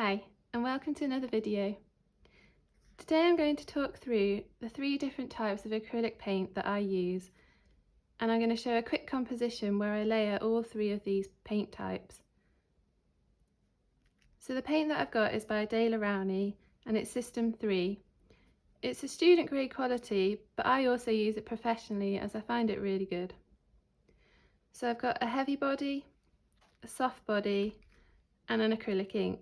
Hi, and welcome to another video. Today I'm going to talk through the 3 different types of acrylic paint that I use, and I'm going to show a quick composition where I layer all 3 of these paint types. So the paint that I've got is by De La Rowney and it's System 3. It's a student grade quality, but I also use it professionally as I find it really good. So I've got a heavy body, a soft body and an acrylic ink.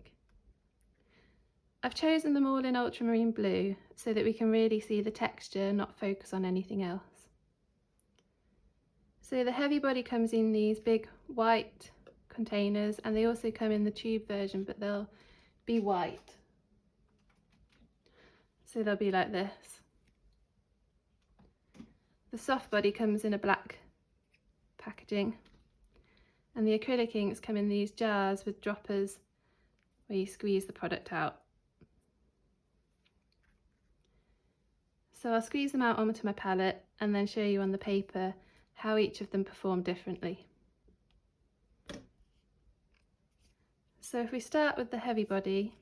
I've chosen them all in ultramarine blue so that we can really see the texture, not focus on anything else. So the heavy body comes in these big white containers, and they also come in the tube version, but they'll be white. So they'll be like this. The soft body comes in a black packaging, and the acrylic inks come in these jars with droppers where you squeeze the product out. So I'll squeeze them out onto my palette and then show you on the paper how each of them perform differently. So if we start with the heavy body,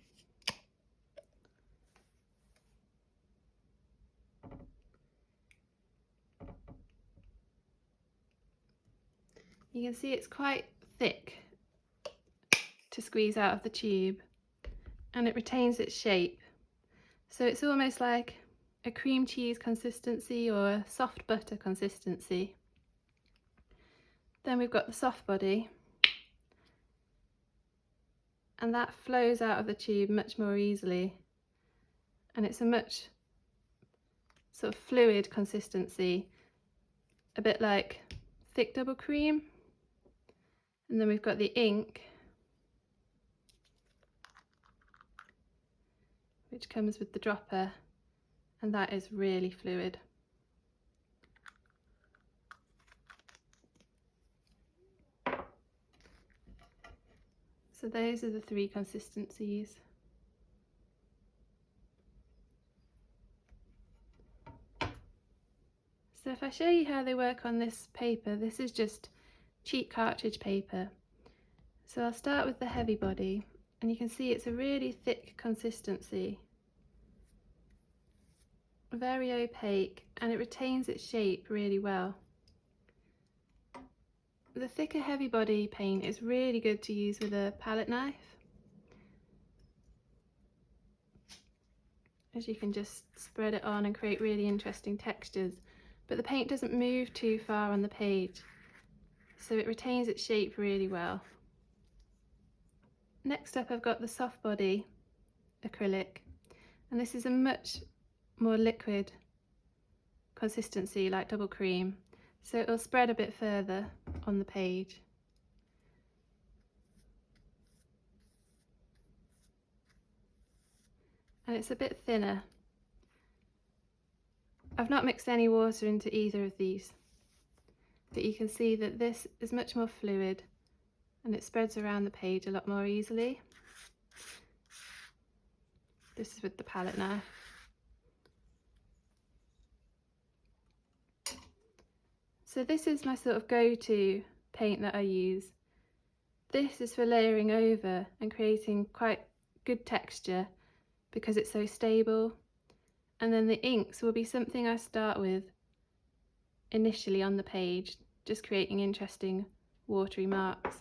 you can see it's quite thick to squeeze out of the tube, and it retains its shape. So it's almost like a cream cheese consistency or a soft butter consistency. Then we've got the soft body, and that flows out of the tube much more easily, and it's a much sort of fluid consistency, a bit like thick double cream. And then we've got the ink, which comes with the dropper, and that is really fluid. So those are the 3 consistencies. So if I show you how they work on this paper, this is just cheap cartridge paper. So I'll start with the heavy body, and you can see it's a really thick consistency, very opaque, and it retains its shape really well. The thicker heavy body paint is really good to use with a palette knife, as you can just spread it on and create really interesting textures, but the paint doesn't move too far on the page, so it retains its shape really well. Next up I've got the soft body acrylic, and this is a much more liquid consistency like double cream, so it'll spread a bit further on the page. And it's a bit thinner. I've not mixed any water into either of these, but you can see that this is much more fluid and it spreads around the page a lot more easily. This is with the palette knife. So this is my sort of go-to paint that I use. This is for layering over and creating quite good texture because it's so stable. And then the inks will be something I start with initially on the page, just creating interesting watery marks.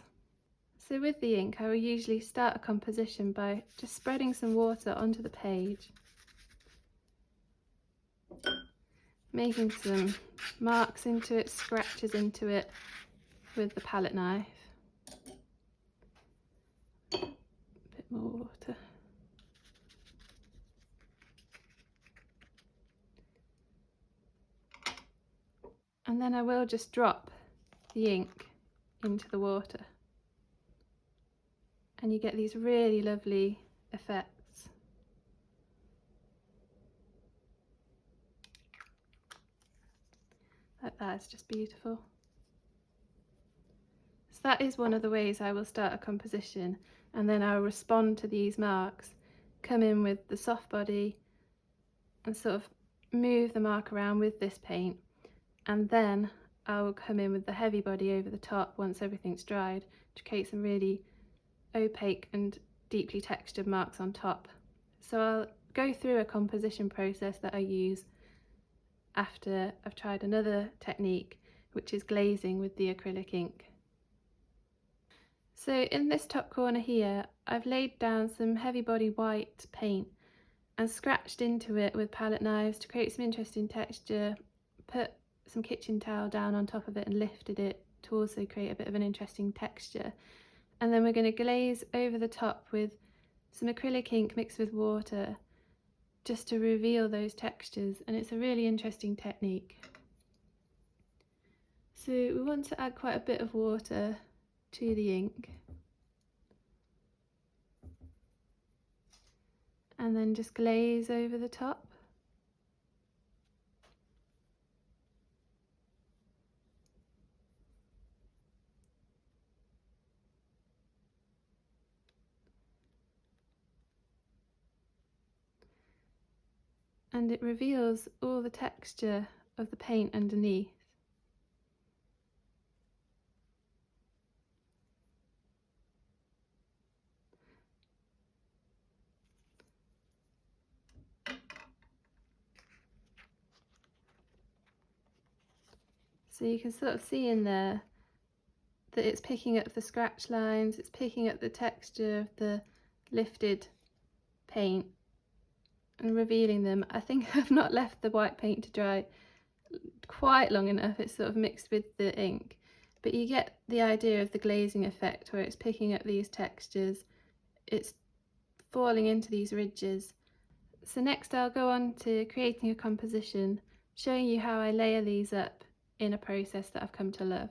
So with the ink, I will usually start a composition by just spreading some water onto the page, making some marks into it, scratches into it with the palette knife. A bit more water. And then I will just drop the ink into the water, and you get these really lovely effects. Like that, it's just beautiful. So that is one of the ways I will start a composition, and then I'll respond to these marks, come in with the soft body and sort of move the mark around with this paint, and then I will come in with the heavy body over the top once everything's dried to create some really opaque and deeply textured marks on top. So I'll go through a composition process that I use after I've tried another technique, which is glazing with the acrylic ink. So in this top corner here, I've laid down some heavy body white paint and scratched into it with palette knives to create some interesting texture, put some kitchen towel down on top of it and lifted it to also create a bit of an interesting texture. And then we're going to glaze over the top with some acrylic ink mixed with water just to reveal those textures, and it's a really interesting technique. So we want to add quite a bit of water to the ink and then just glaze over the top. And it reveals all the texture of the paint underneath. So you can sort of see in there that it's picking up the scratch lines, it's picking up the texture of the lifted paint and revealing them. I think I've not left the white paint to dry quite long enough, it's sort of mixed with the ink, but you get the idea of the glazing effect where it's picking up these textures, it's falling into these ridges. So next I'll go on to creating a composition, showing you how I layer these up in a process that I've come to love.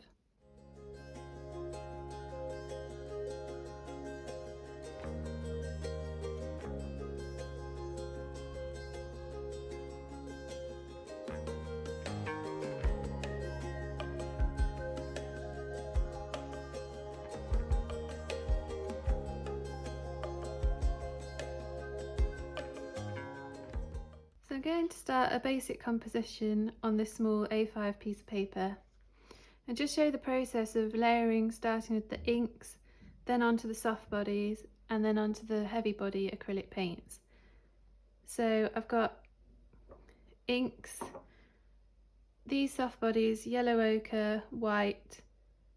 So I'm going to start a basic composition on this small A5 piece of paper and just show the process of layering, starting with the inks, then onto the soft bodies and then onto the heavy body acrylic paints. So I've got inks, these soft bodies, yellow ochre, white,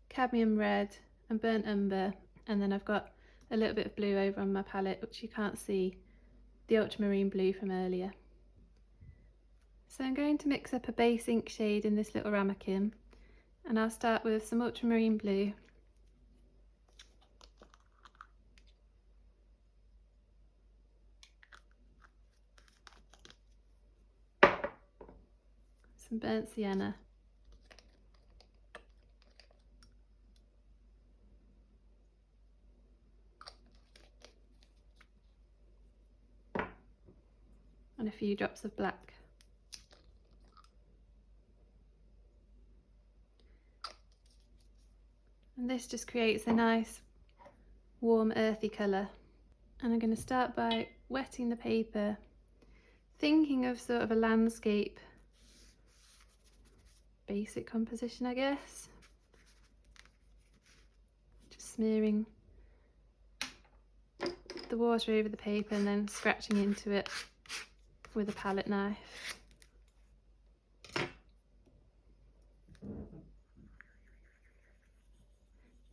cadmium red and burnt umber, and then I've got a little bit of blue over on my palette which you can't see, the ultramarine blue from earlier. So I'm going to mix up a base ink shade in this little ramekin, and I'll start with some ultramarine blue, some burnt sienna, and a few drops of black. And this just creates a nice warm earthy colour. And I'm going to start by wetting the paper, thinking of sort of a landscape basic composition, I guess. Just smearing the water over the paper and then scratching into it with a palette knife.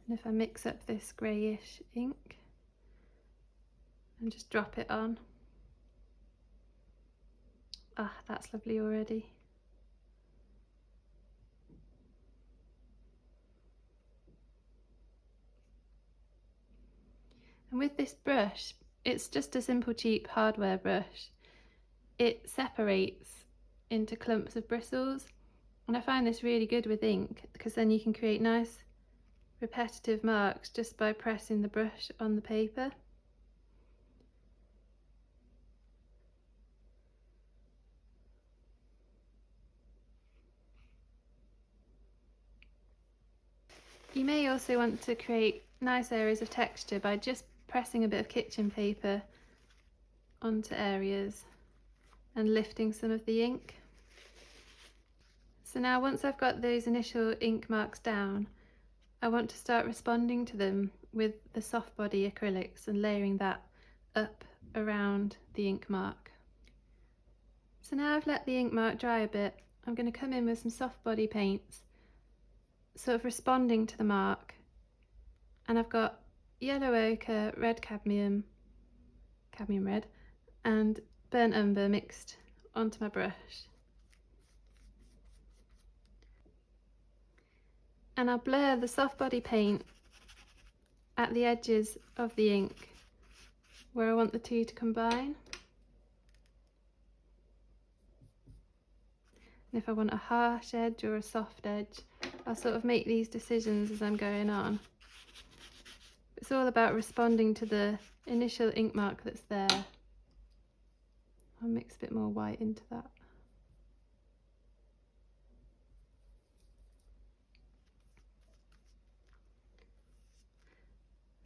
And if I mix up this greyish ink and just drop it on, ah, that's lovely already. And with this brush, it's just a simple cheap hardware brush. It separates into clumps of bristles, and I find this really good with ink because then you can create nice repetitive marks just by pressing the brush on the paper. You may also want to create nice areas of texture by just pressing a bit of kitchen paper onto areas and lifting some of the ink. So now once I've got those initial ink marks down, I want to start responding to them with the soft body acrylics and layering that up around the ink mark. So now I've let the ink mark dry a bit, I'm going to come in with some soft body paints, sort of responding to the mark, and I've got yellow ochre, red cadmium red, and burnt umber mixed onto my brush. And I'll blur the soft body paint at the edges of the ink where I want the two to combine. And if I want a harsh edge or a soft edge, I'll sort of make these decisions as I'm going on. It's all about responding to the initial ink mark that's there. I'll mix a bit more white into that.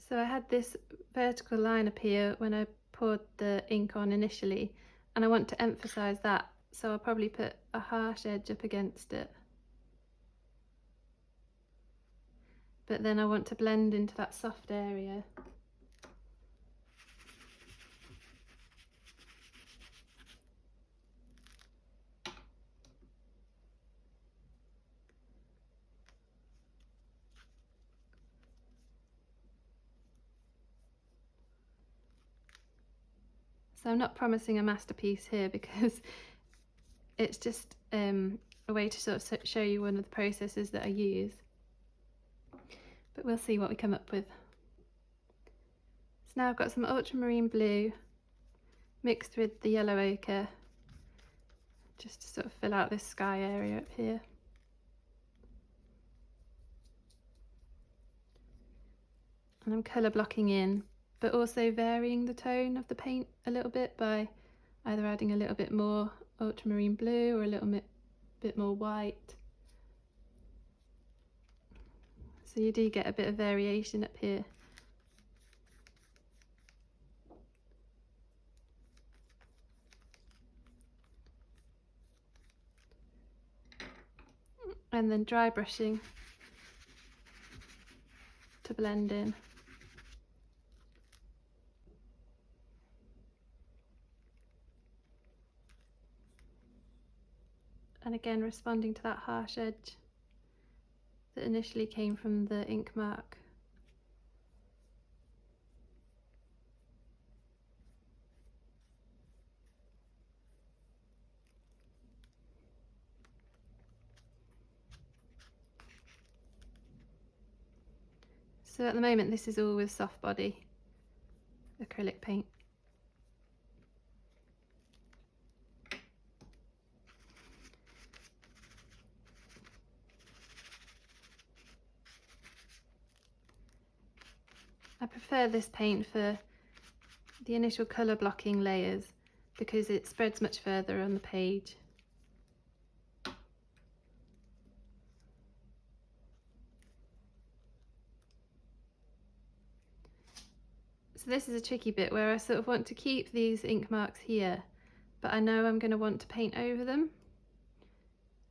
So I had this vertical line appear when I poured the ink on initially, and I want to emphasise that, so I'll probably put a harsh edge up against it. But then I want to blend into that soft area. So I'm not promising a masterpiece here because it's just a way to sort of show you one of the processes that I use. But we'll see what we come up with. So now I've got some ultramarine blue mixed with the yellow ochre, just to sort of fill out this sky area up here. And I'm colour blocking in, but also varying the tone of the paint a little bit by either adding a little bit more ultramarine blue or a little bit more white. So you do get a bit of variation up here. And then dry brushing to blend in. And again responding to that harsh edge that initially came from the ink mark. So at the moment this is all with soft body acrylic paint. I prefer this paint for the initial colour blocking layers because it spreads much further on the page. So this is a tricky bit where I sort of want to keep these ink marks here, but I know I'm going to want to paint over them.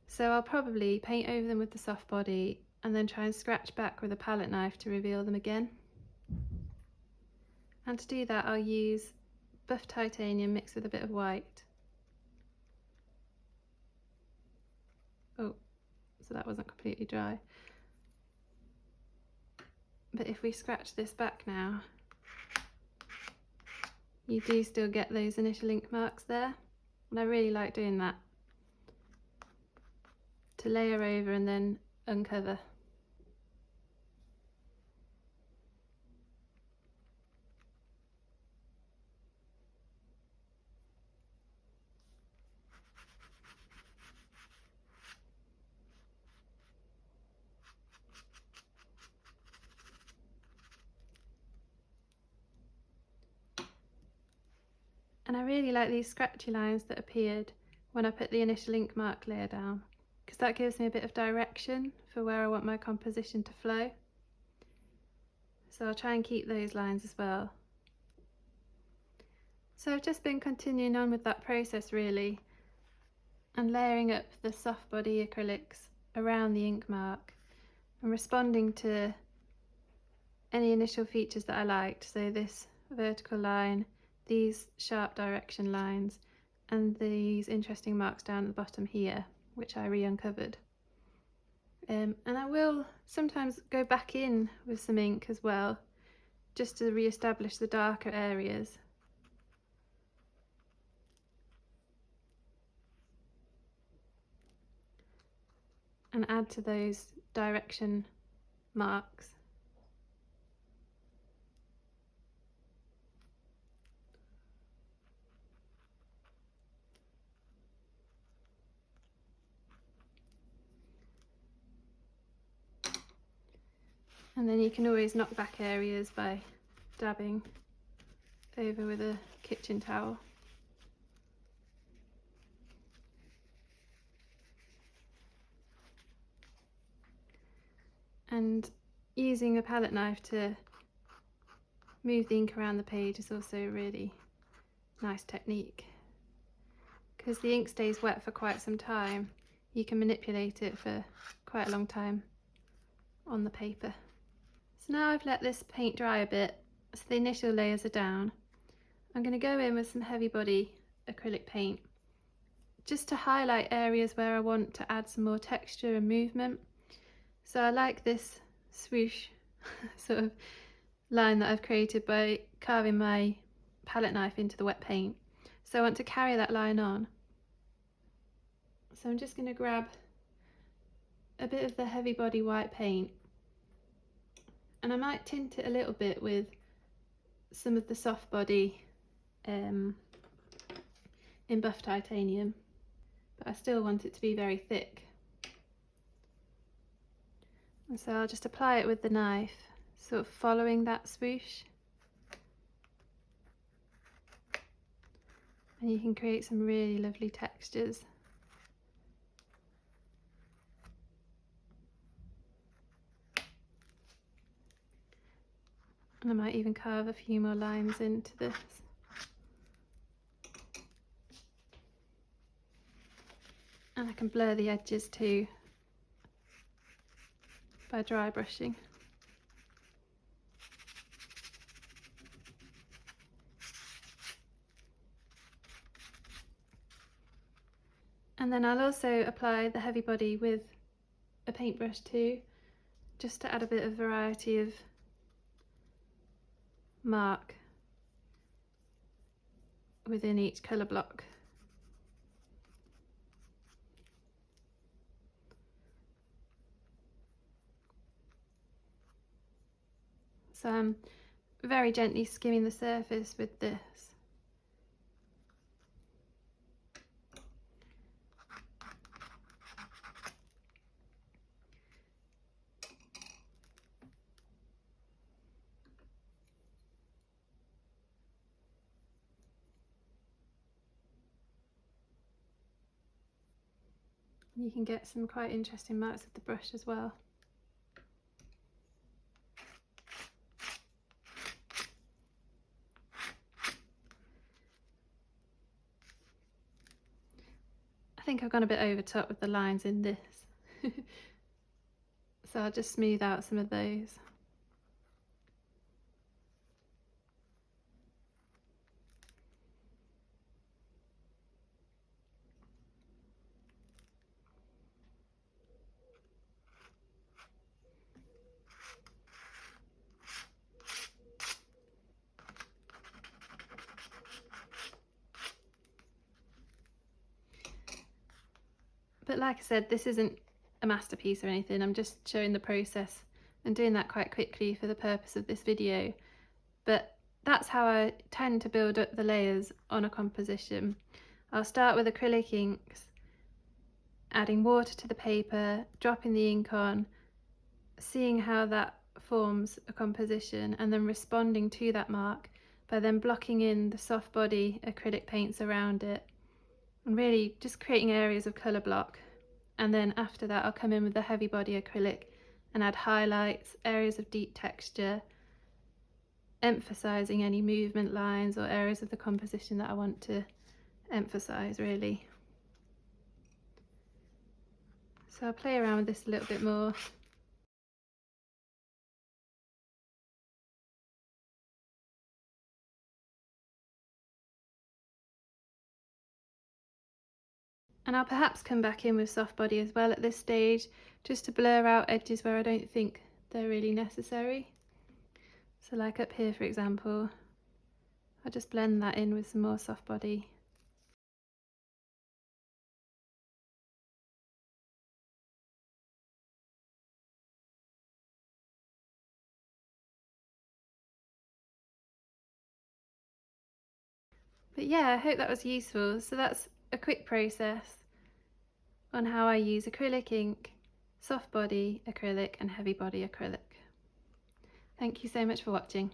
So I'll probably paint over them with the soft body and then try and scratch back with a palette knife to reveal them again. And to do that I'll use buff titanium mixed with a bit of white. Oh, so that wasn't completely dry. But if we scratch this back now, you do still get those initial ink marks there, and I really like doing that, to layer over and then uncover. And I really like these scratchy lines that appeared when I put the initial ink mark layer down, because that gives me a bit of direction for where I want my composition to flow. So I'll try and keep those lines as well. So I've just been continuing on with that process really, and layering up the soft body acrylics around the ink mark and responding to any initial features that I liked, so this vertical line, these sharp direction lines, and these interesting marks down at the bottom here, which I re-uncovered. And I will sometimes go back in with some ink as well, just to re-establish the darker areas. And add to those direction marks. And then you can always knock back areas by dabbing over with a kitchen towel. And using a palette knife to move the ink around the page is also a really nice technique. Because the ink stays wet for quite some time, you can manipulate it for quite a long time on the paper. So now I've let this paint dry a bit, so the initial layers are down. I'm going to go in with some heavy body acrylic paint just to highlight areas where I want to add some more texture and movement. So I like this swoosh sort of line that I've created by carving my palette knife into the wet paint. So I want to carry that line on. So I'm just going to grab a bit of the heavy body white paint, and I might tint it a little bit with some of the soft body in buff titanium, but I still want it to be very thick. And so I'll just apply it with the knife, sort of following that swoosh. And you can create some really lovely textures. And I might even carve a few more lines into this. And I can blur the edges too by dry brushing. And then I'll also apply the heavy body with a paintbrush too, just to add a bit of variety of mark within each colour block. So I'm very gently skimming the surface with this. You can get some quite interesting marks with the brush as well. I think I've gone a bit over top with the lines in this. So I'll just smooth out some of those. But like I said, this isn't a masterpiece or anything. I'm just showing the process and doing that quite quickly for the purpose of this video. But that's how I tend to build up the layers on a composition. I'll start with acrylic inks, adding water to the paper, dropping the ink on, seeing how that forms a composition, and then responding to that mark by then blocking in the soft body acrylic paints around it, and really just creating areas of colour block. And then after that I'll come in with the heavy body acrylic and add highlights, areas of deep texture, emphasising any movement lines or areas of the composition that I want to emphasise really. So I'll play around with this a little bit more. And I'll perhaps come back in with soft body as well at this stage, just to blur out edges where I don't think they're really necessary. So like up here, for example, I'll just blend that in with some more soft body. But yeah, I hope that was useful. So that's a quick process on how I use acrylic ink, soft body acrylic and heavy body acrylic. Thank you so much for watching.